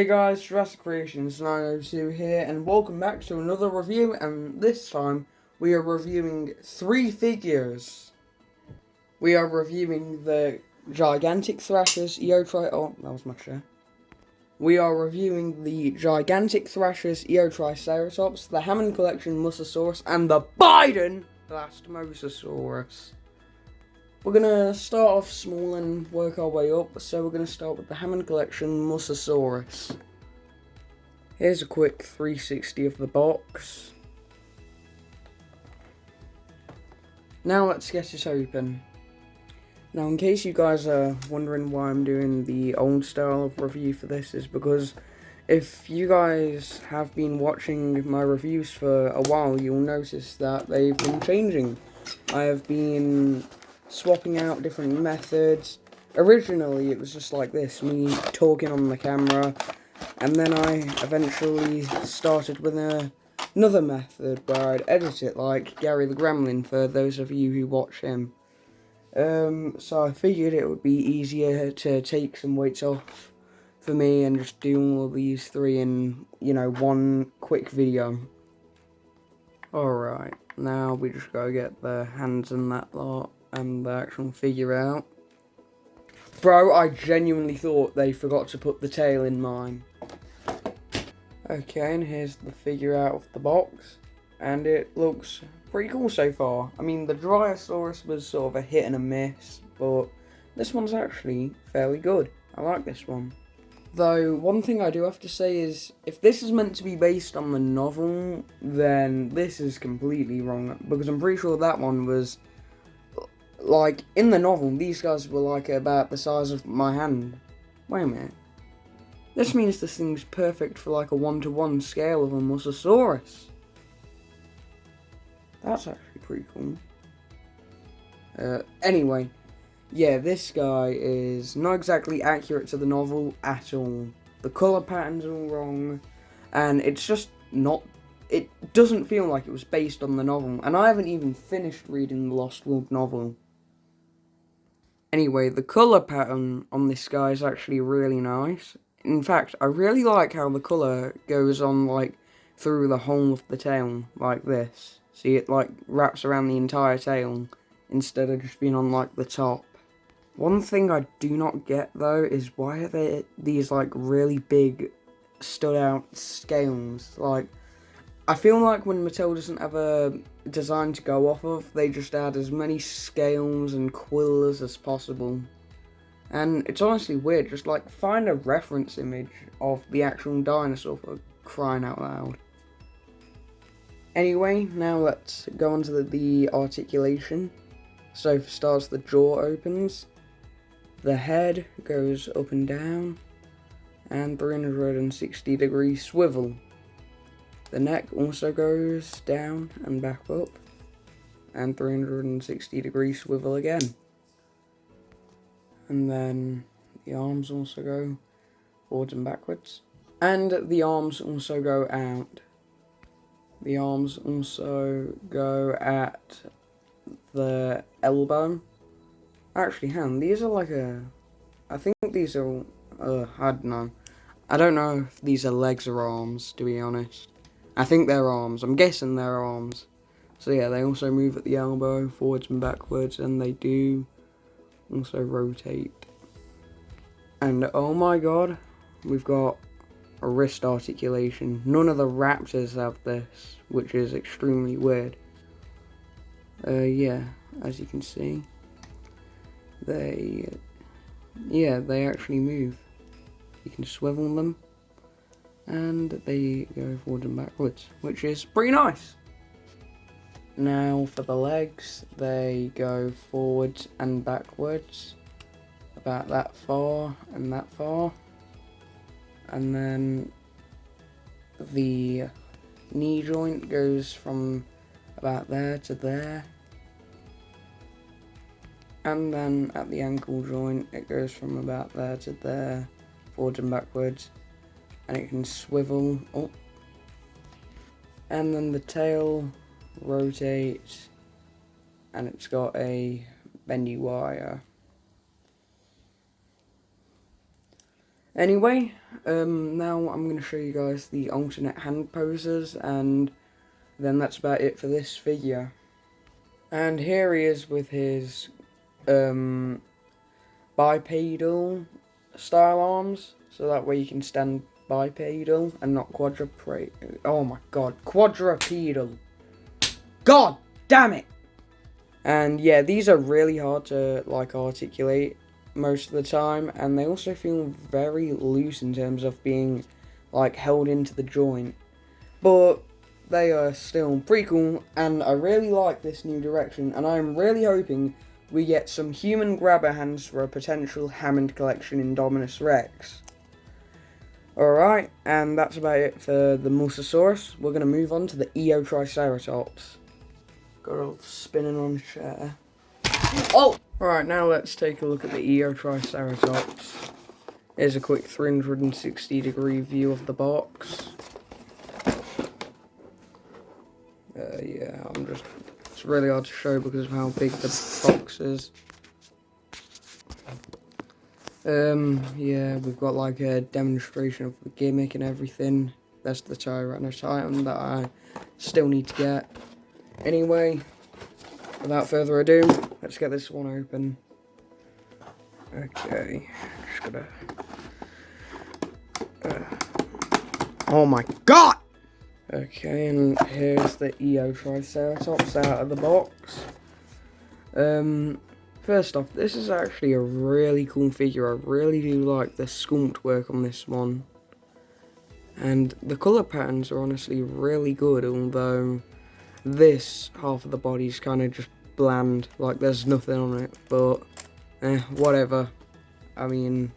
Hey guys, Jurassic Creations 902 here, and welcome back to another review, and this time we are reviewing 3 figures. We are reviewing the gigantic thrashers, oh, that was my chair. We are reviewing the gigantic thrashers, Eotriceratops, the Hammond Collection Mussusaurus, and the Biden Blast Mosasaurus. We're going to start off small and work our way up, so we're going to start with the Hammond Collection Mussusaurus. Here's a quick 360 of the box. Now let's get it open. Now, in case you guys are wondering why I'm doing the old style of review for this, is because if you guys have been watching my reviews for a while, you'll notice that they've been changing. I have been swapping out different methods. Originally, it was just like this, me talking on the camera, and then I eventually started with another method where I'd edit it like Gary the Gremlin, for those of you who watch him. So I figured it would be easier to take some weights off for me and just do all of these 3 in, one quick video. Alright, now we just gotta get the hands and that lot and the actual figure out. Bro, I genuinely thought they forgot to put the tail in mine. Okay, and here's the figure out of the box, and it looks pretty cool so far. I mean, the Dryosaurus was sort of a hit and a miss, but this one's actually fairly good. I like this one. Though, one thing I do have to say is, if this is meant to be based on the novel, then this is completely wrong, because I'm pretty sure that one was, like, in the novel, these guys were, like, about the size of my hand. Wait a minute. This means this thing's perfect for, like, a 1-to-1 scale of a Mussusaurus. That's actually pretty cool. Anyway, yeah, this guy is not exactly accurate to the novel at all. The colour pattern's all wrong, and it's just not... It doesn't feel like it was based on the novel, and I haven't even finished reading the Lost World novel. Anyway, the colour pattern on this guy is actually really nice. In fact, I really like how the colour goes on, like, through the whole of the tail, like this. See, it, like, wraps around the entire tail, instead of just being on, like, the top. One thing I do not get, though, is why are there these, like, really big, stood-out scales? Like, I feel like when Mattel doesn't have a design to go off of, they just add as many scales and quills as possible. And it's honestly weird, just like find a reference image of the actual dinosaur, for crying out loud. Anyway, now let's go on to the articulation. So for starters, the jaw opens, the head goes up and down, and 360-degree swivel. The neck also goes down and back up, and 360-degree swivel again. And then the arms also go forwards and backwards. And the arms also go out. The arms also go at the elbow. Actually, hang on, these are like I think these are, I don't know. I don't know if these are legs or arms, to be honest. I think they're arms. I'm guessing they're arms. So yeah, they also move at the elbow, forwards and backwards, and they do also rotate. And oh my god, we've got a wrist articulation. None of the raptors have this, which is extremely weird. Yeah, as you can see, they actually move. You can swivel them, and they go forwards and backwards, which is pretty nice. Now for the legs, they go forwards and backwards, about that far and that far. And then the knee joint goes from about there to there. And then at the ankle joint, it goes from about there to there, forwards and backwards. And it can swivel up. And then the tail rotates, and it's got a bendy wire. Anyway, now I'm going to show you guys the alternate hand poses, and then that's about it for this figure. And here he is with his bipedal style arms, so that way you can stand bipedal and not quadrupedal. Oh my god, quadrupedal. God damn it! And yeah, these are really hard to like articulate most of the time, and they also feel very loose in terms of being like held into the joint, but they are still pretty cool, and I really like this new direction, and I'm really hoping we get some human grabber hands for a potential Hammond collection in Dominus Rex. Alright, and that's about it for the Mussusaurus. We're going to move on to the Eotriceratops. Got a spinning on the chair. Oh! Alright, now let's take a look at the Eotriceratops. Here's a quick 360 degree view of the box. Yeah, it's really hard to show because of how big the box is. Yeah, we've got like a demonstration of the gimmick and everything. That's the Tyrannosaurus that I still need to get. Anyway, without further ado, let's get this one open. Okay, just gotta... oh my god! Okay, and here's the Eotriceratops out of the box. First off, this is actually a really cool figure. I really do like the sculpt work on this one. And the colour patterns are honestly really good, although this half of the body is kind of just bland, like there's nothing on it, but whatever. I mean,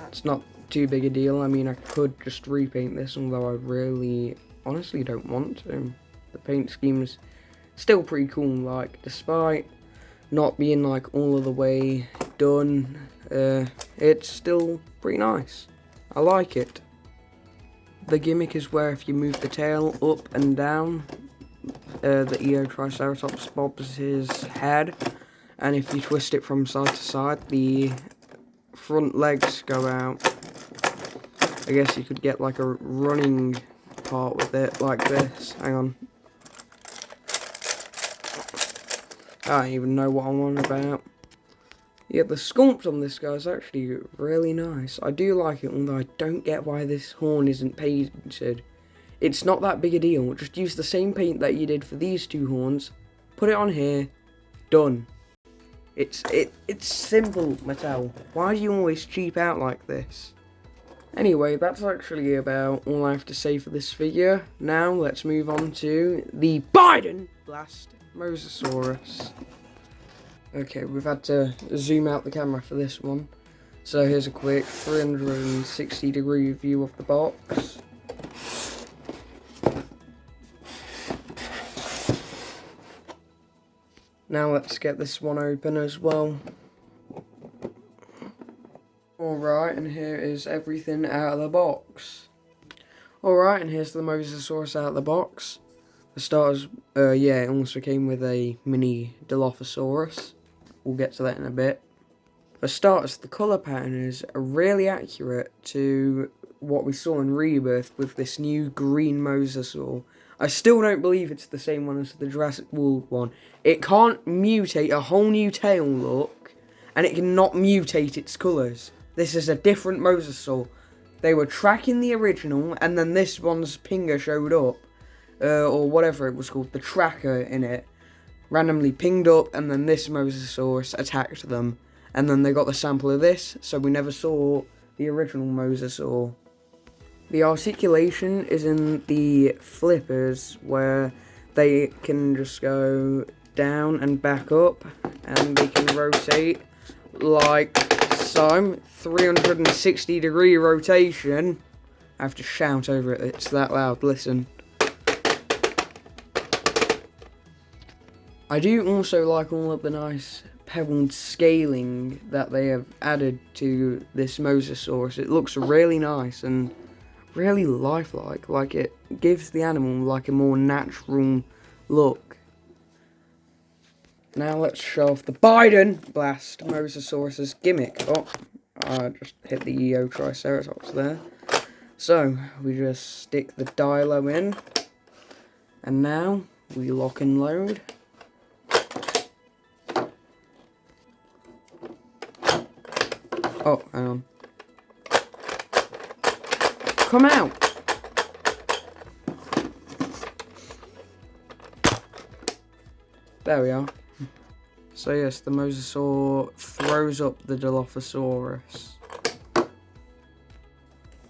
it's not too big a deal. I mean, I could just repaint this, although I really honestly don't want to. The paint scheme's still pretty cool, like, despite not being like all of the way done, it's still pretty nice. I like it. The gimmick is where if you move the tail up and down, the Eotriceratops bobs his head, and if you twist it from side to side, the front legs go out. I guess you could get like a running part with it, like this. Hang on. I don't even know what I'm on about. Yeah, the sculpt on this guy is actually really nice. I do like it, although I don't get why this horn isn't painted. It's not that big a deal. Just use the same paint that you did for these two horns. Put it on here. Done. It's simple, Mattel. Why do you always cheap out like this? Anyway, that's actually about all I have to say for this figure. Now, let's move on to the Biden Blast Mosasaurus. Okay, we've had to zoom out the camera for this one. So here's a quick 360 degree view of the box. Now let's get this one open as well. Alright, and here is everything out of the box. Alright, and here's the Mosasaurus out of the box. The starters, yeah, it also came with a mini Dilophosaurus. We'll get to that in a bit. For starters, the colour pattern is really accurate to what we saw in Rebirth with this new green Mosasaur. I still don't believe it's the same one as the Jurassic World one. It can't mutate a whole new tail look, and it cannot mutate its colours. This is a different Mosasaur. They were tracking the original, and then this one's pinger showed up. Or whatever it was called, the tracker in it. Randomly pinged up, and then this Mosasaurus attacked them. And then they got the sample of this, so we never saw the original Mosasaur. The articulation is in the flippers, where they can just go down and back up, and they can rotate like so. 360 degree rotation. I have to shout over it, it's that loud, listen. I do also like all of the nice pebbled scaling that they have added to this Mosasaurus. It looks really nice and really lifelike. Like, it gives the animal like a more natural look. Now let's show off the Biden Blast Mosasaurus's gimmick. Oh, I just hit the Eotriceratops there. So, we just stick the dialo in, and now we lock and load. Oh, hang on. Come out! There we are. So yes, the Mosasaurus throws up the Dilophosaurus.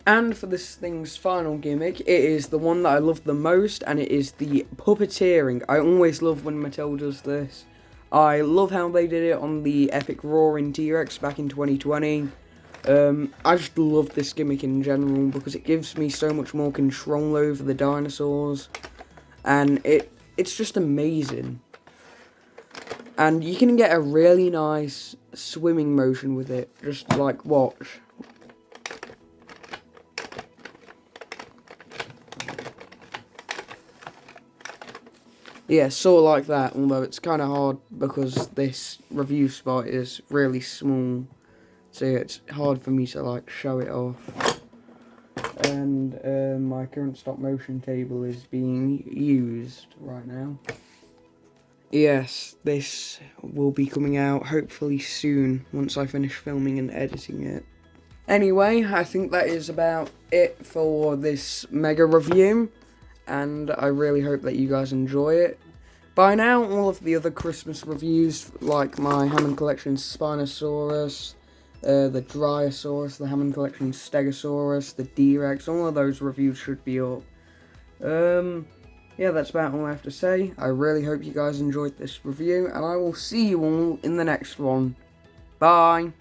And for this thing's final gimmick, it is the one that I love the most, and it is the puppeteering. I always love when Mattel does this. I love how they did it on the epic roaring T-Rex back in 2020. I just love this gimmick in general because it gives me so much more control over the dinosaurs, and it's just amazing. And you can get a really nice swimming motion with it, just like watch. Yeah, sort of like that, although it's kind of hard because this review spot is really small, so it's hard for me to like show it off. And my current stop motion table is being used right now. Yes, this will be coming out hopefully soon once I finish filming and editing it. Anyway, I think that is about it for this mega review, and I really hope that you guys enjoy it. By now, all of the other Christmas reviews, like my Hammond Collection Spinosaurus, the Dryosaurus, the Hammond Collection Stegosaurus, the D-Rex, all of those reviews should be up. Yeah, that's about all I have to say. I really hope you guys enjoyed this review, and I will see you all in the next one. Bye!